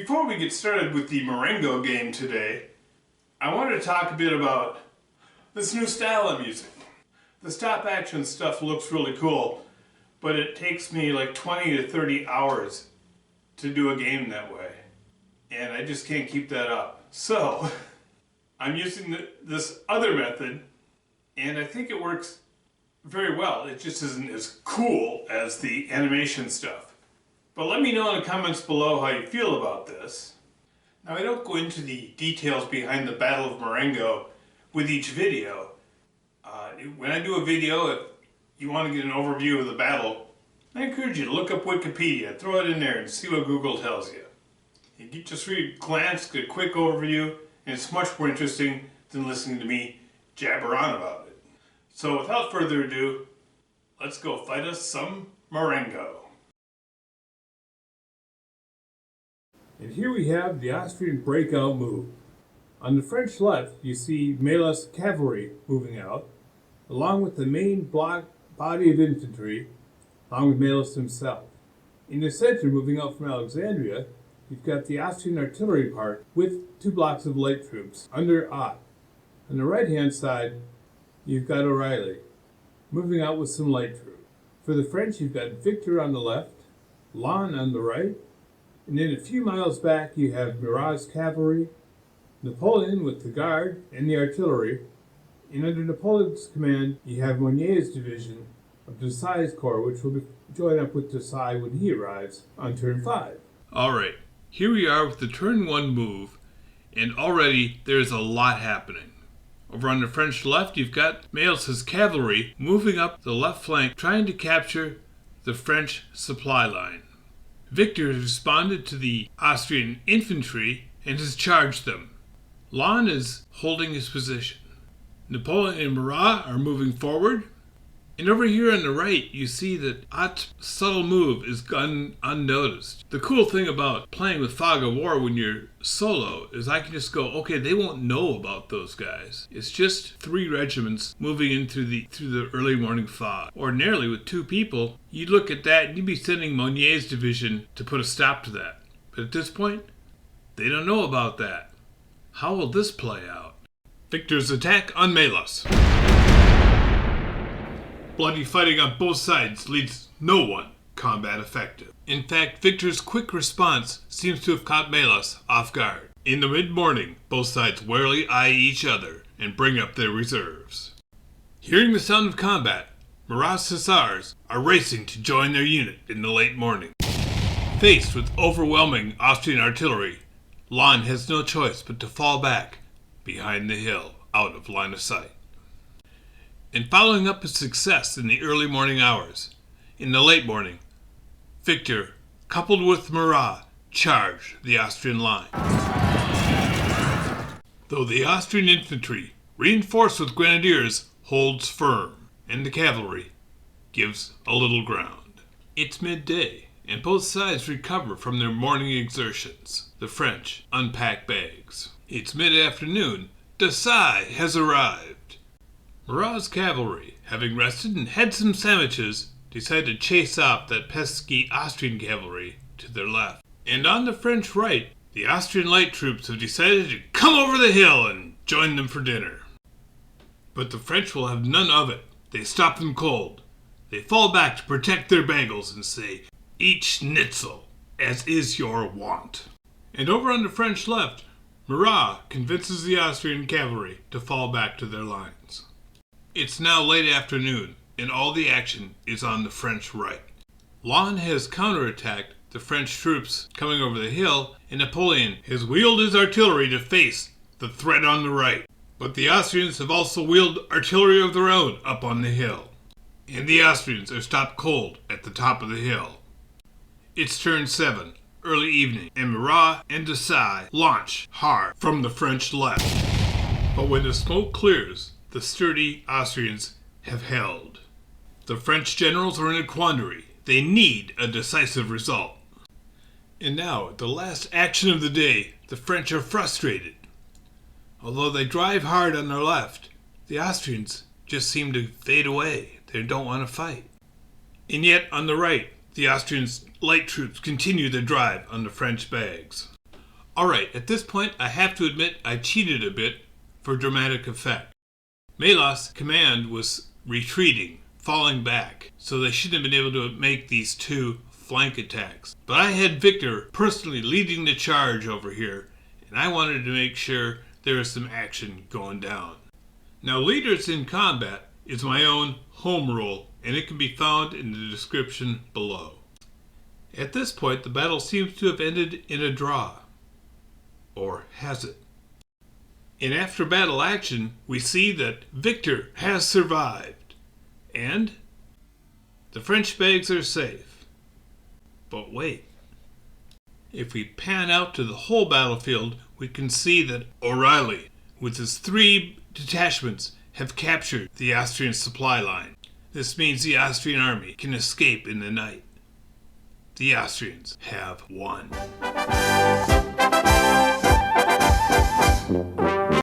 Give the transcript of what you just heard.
Before we get started with the Marengo game today, I wanted to talk a bit about this new style I'm using. The stop action stuff looks really cool, but it takes me like 20 to 30 hours to do a game that way. And I just can't keep that up. So, I'm using this other method, and I think it works very well. It just isn't as cool as the animation stuff. But let me know in the comments below how you feel about this. Now, I don't go into the details behind the Battle of Marengo with each video. When I do a video, if you want to get an overview of the battle, I encourage you to look up Wikipedia, throw it in there and see what Google tells you. You just glance, get a quick overview, and it's much more interesting than listening to me jabber on about it. So without further ado, let's go fight us some Marengo. And here we have the Austrian breakout move. On the French left, you see Melas cavalry moving out, along with the main body of infantry, along with Melas himself. In the center, moving out from Alexandria, you've got the Austrian artillery part with 2 blocks of light troops under Ott. On the right-hand side, you've got O'Reilly, moving out with some light troops. For the French, you've got Victor on the left, Lannes on the right, and then a few miles back you have Murat's cavalry, Napoleon with the guard and the artillery, and under Napoleon's command you have Mounier's division of Desailly's corps, which will join up with Desailly when he arrives on turn 5. Alright, here we are with the turn 1 move, and already there's a lot happening. Over on the French left, you've got Melas' cavalry moving up the left flank, trying to capture the French supply line. Victor has responded to the Austrian infantry and has charged them. Lannes is holding his position. Napoleon and Murat are moving forward. And over here on the right, you see that Ott's subtle move is gone unnoticed. The cool thing about playing with Fog of War when you're solo is I can just go, okay, they won't know about those guys. It's just 3 regiments moving in through the early morning fog. Ordinarily, with 2 people, you'd look at that and you'd be sending Mounier's division to put a stop to that. But at this point, they don't know about that. How will this play out? Victor's attack on Melas. Bloody fighting on both sides leaves no one combat effective. In fact, Victor's quick response seems to have caught Melas off guard. In the mid-morning, both sides warily eye each other and bring up their reserves. Hearing the sound of combat, Murat's hussars are racing to join their unit in the late morning. Faced with overwhelming Austrian artillery, Lannes has no choice but to fall back behind the hill out of line of sight. And following up his success in the early morning hours, in the late morning, Victor, coupled with Murat, charged the Austrian line. Though the Austrian infantry, reinforced with grenadiers, holds firm, and the cavalry gives a little ground. It's midday, and both sides recover from their morning exertions. The French unpack bags. It's mid-afternoon. Desailly has arrived. Murat's cavalry, having rested and had some sandwiches, decided to chase off that pesky Austrian cavalry to their left. And on the French right, the Austrian light troops have decided to come over the hill and join them for dinner. But the French will have none of it. They stop them cold. They fall back to protect their bagels and say, "Eat schnitzel, as is your wont." And over on the French left, Murat convinces the Austrian cavalry to fall back to their lines. It's now late afternoon, and all the action is on the French right. Lannes has counterattacked the French troops coming over the hill, and Napoleon has wheeled his artillery to face the threat on the right. But the Austrians have also wheeled artillery of their own up on the hill. And the Austrians are stopped cold at the top of the hill. It's turn 7, early evening, and Murat and Desailly launch hard from the French left. But when the smoke clears, the sturdy Austrians have held. The French generals are in a quandary. They need a decisive result. And now, at the last action of the day, the French are frustrated. Although they drive hard on their left, the Austrians just seem to fade away. They don't want to fight. And yet, on the right, the Austrians' light troops continue their drive on the French bags. Alright, at this point I have to admit I cheated a bit for dramatic effect. Melas' command was retreating, falling back, so they shouldn't have been able to make these two flank attacks. But I had Victor personally leading the charge over here, and I wanted to make sure there was some action going down. Now, leaders in combat is my own home rule, and it can be found in the description below. At this point, the battle seems to have ended in a draw. Or has it? In after-battle action, we see that Victor has survived, and the French bags are safe. But wait. If we pan out to the whole battlefield, we can see that O'Reilly, with his 3 detachments, have captured the Austrian supply line. This means the Austrian army can escape in the night. The Austrians have won.